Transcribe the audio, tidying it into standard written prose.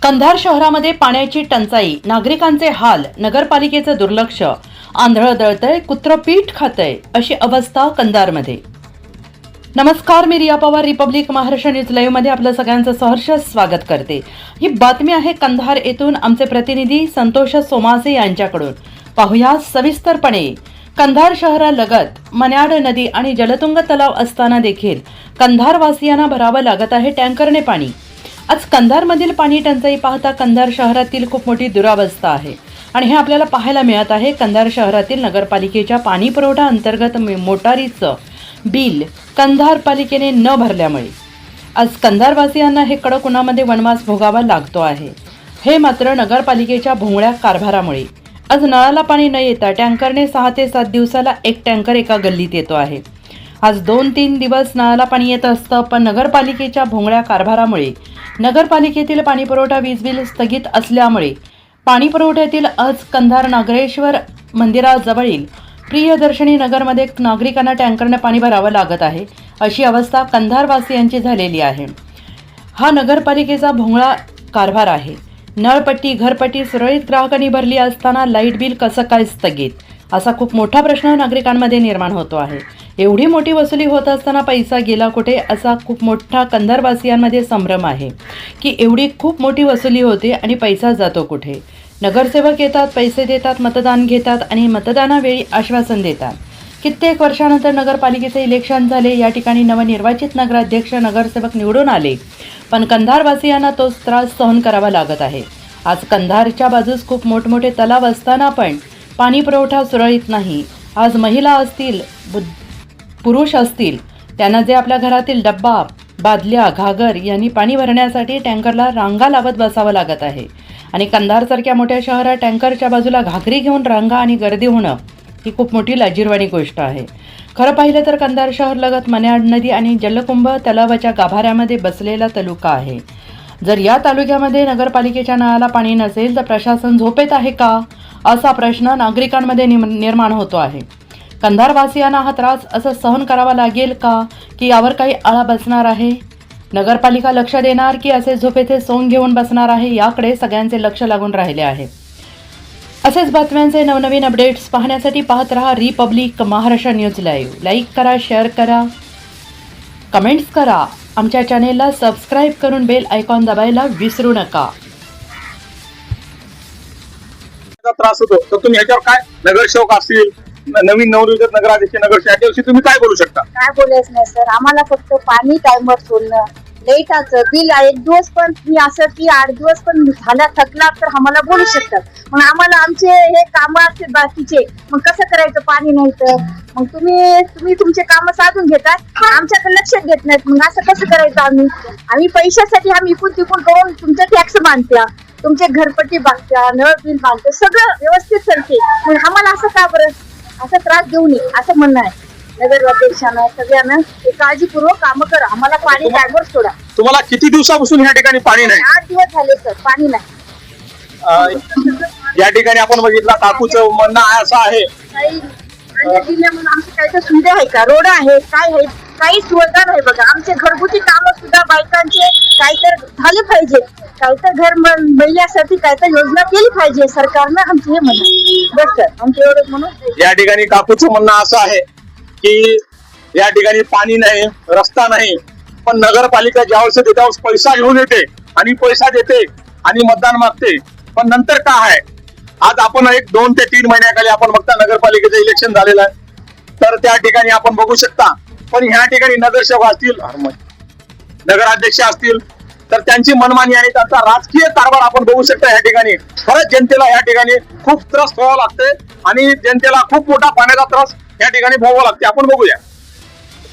कंधार शहरामध्ये पाण्याची टंचाई, नागरिकांचे हाल, नगरपालिकेचं दुर्लक्ष, आंधळं दळतंय, कुत्रं पीठ खातंय अशी अवस्था कंधारमध्ये. नमस्कार, मी Riya Pawar, Republic Maharashtra news live मध्ये आपलं सगळ्यांचं सहर्ष स्वागत करते. ही बातमी आहे कंधार येथून आमचे प्रतिनिधी संतोष सोमासे यांच्याकडून. पाहूया सविस्तरपणे. कंधार शहरालगत मन्याड नदी आणि जलतुंग तलाव असताना देखील कंधारवासियांना भरावं लागत आहे टँकरने पाणी. आज कंधारमधील पाणी टंचाई पाहता कंधार शहरातील खूप मोठी दुरावस्था आहे आणि हे आपल्याला पाहायला मिळत आहे. कंधार शहरातील नगरपालिकेच्या पाणी पुरवठा अंतर्गत मोटारीचं बिल कंधार पालिकेने न भरल्यामुळे आज कंधारवासियांना हे कडक उन्हामध्ये वनवास भोगावा लागतो आहे. हे मात्र नगरपालिकेच्या भोंगळ्या कारभारामुळे. आज नळाला पाणी न येता टँकरने 6 ते 7 दिवसाला एक टँकर एका गल्लीत येतो आहे. आज 2-3 दिवस नळाला पाणी येत असतं, पण नगरपालिकेच्या भोंगळ्या कारभारामुळे नगरपालिकेतील पाणीपुरवठा वीज बिल स्थगित असल्यामुळे पाणी पुरवठ्यातील आज कंधार नागरेश्वर मंदिराजवळील प्रियदर्शनी नगरमध्ये नागरिकांना टँकरने पाणी भरावं लागत आहे. अशी अवस्था कंधारवासियांची झालेली आहे. हा नगरपालिकेचा भोंगळा कारभार आहे. नळपट्टी, घरपट्टी सुरळीत ग्राहकांनी भरली असताना लाईट बिल कसं काय स्थगित, असा खूप मोठा प्रश्न नागरिकांमध्ये निर्माण होतो आहे. एवढी मोठी वसुली होत असताना पैसा गेला कुठे, असा खूप मोठा कंधारवासियांमध्ये संभ्रम आहे की एवढी खूप मोठी वसुली होते आणि पैसा जातो कुठे. नगरसेवक येतात, पैसे देतात, मतदान घेतात आणि मतदानावेळी आश्वासन देतात. कित्येक वर्षानंतर नगरपालिकेचे इलेक्शन झाले. या ठिकाणी नवनिर्वाचित नगराध्यक्ष, नगरसेवक निवडून आले, पण कंधारवासियांना तोच त्रास सहन करावा लागत आहे. आज कंधारच्या बाजूस खूप मोठमोठे तलाव असताना पण पाणी पुरवठा सुरळीत नाही. आज महिला असतील, पुरुष असतील, त्यांना जे आपल्या घरातील डब्बा, बादल्या, घागर यांनी पाणी भरण्यासाठी टँकरला रांगा लावत बसावं लागत आहे. आणि कंधारसारख्या मोठ्या शहरात टँकरच्या बाजूला घागरी घेऊन रांगा आणि गर्दी होणं ही खूप मोठी लाजिरवाणी गोष्ट आहे. खरं पाहिलं तर कंधार शहरलगत मन्याड नदी आणि जलकुंभ तलावाच्या गाभाऱ्यामध्ये बसलेला तालुका आहे. जर या तालुक्यामध्ये नगरपालिकेच्या नळाला पाणी नसेल तर प्रशासन झोपेत आहे का, असा प्रश्न नागरिकांमध्ये निर्माण होतो आहे. कंधारवासियांना हा त्रास असं सहन करावा लागेल का, की यावर काही आळा बसणार आहे? नगरपालिका लक्ष देणार की असे झोपेचे सोंग घेऊन बसणार आहे, याकडे सगळ्यांचे लक्ष लागून राहिले आहे. असेच बातम्यांचे नवनवीन अपडेट्स पाहण्यासाठी पाहत रहा Republic Maharashtra news live. Like करा, शेअर करा, कमेंट्स करा. आमच्या चॅनेलला सबस्क्राईब करून बेल आयकॉन दाबायला विसरू नका. त्रास होतो तर तुम्ही ह्याच्यावर काय, नगरसेवक असतील, नवीन नवनिर्वाचित नगराध्यक्ष, नगरसेवक, याच्याविषयी तुम्ही काय बोलू शकता? काय बोलायचं नाही सर, आम्हाला फक्त पाणी टाइमवर सोडणं, लाईटाचं बिल 1 दिवस पण मी असं की 8 दिवस पण झाला थकला तर आम्हाला बोलू शकतात. मग आम्हाला आमचे हे काम असतील बाकीचे, मग कसं करायचं पाणी नाही तर? मग तुम्ही तुमचे काम साधून घेतात, आमच्याकडे लक्ष देत नाहीत. मग असं कसं करायचं? आम्ही पैशासाठी आम्ही इकून तिकून करून तुमचे टॅक्स बांधत्या, तुमचे घरपट्टी बांधत्या, नळ बिल बांधते, सगळं व्यवस्थित चालते. मग आम्हाला असं का बरं असं त्रास देऊ नये असं म्हणणं आहे. नगराध्यक्षांना सगळ्यांना काळजीपूर्वक काम करा, आम्हाला पाणी टाइमवर सोडा. तुम्हाला किती दिवसापासून या ठिकाणी पाणी नाही? 8 दिवस झाले सर, पाणी नाही. या ठिकाणी आपण बघितलं, काकूचं म्हणणं असं आहे म्हणून आमची काही तर सुविधा आहे का? रोड आहे, काय आहे? काही सुविधा नाही बघा. आमचे घरगुती काम सुद्धा बायकांचे काहीतरी झाले पाहिजे, काहीतरी घर महिलांसाठी काहीतरी योजना केली पाहिजे सरकारनं, आमचे हे म्हणणं. बस सर, आमचे एवढंच म्हणून. या ठिकाणी काकूचं म्हणणं असं आहे की या ठिकाणी पाणी नाही, रस्ता नाही, पण नगरपालिका ज्यावेळेस येते त्यावेळेस पैसा घेऊन येते आणि पैसा देते आणि मतदान मागते, पण नंतर काय आहे? आज आपण 2 ते 3 महिन्याखाली आपण बघता नगरपालिकेचं इलेक्शन झालेलं आहे, तर त्या ठिकाणी आपण बघू शकता. पण ह्या ठिकाणी नगरसेवक असतील, नगराध्यक्ष असतील, तर त्यांची मनमानी आणि त्यांचा राजकीय कारभार आपण बघू शकता. या ठिकाणी खरंच जनतेला या ठिकाणी खूप त्रास व्हावा लागतोय आणि जनतेला खूप मोठा पाण्याचा त्रास या ठिकाणी भोगावा लागते. आपण बघूया.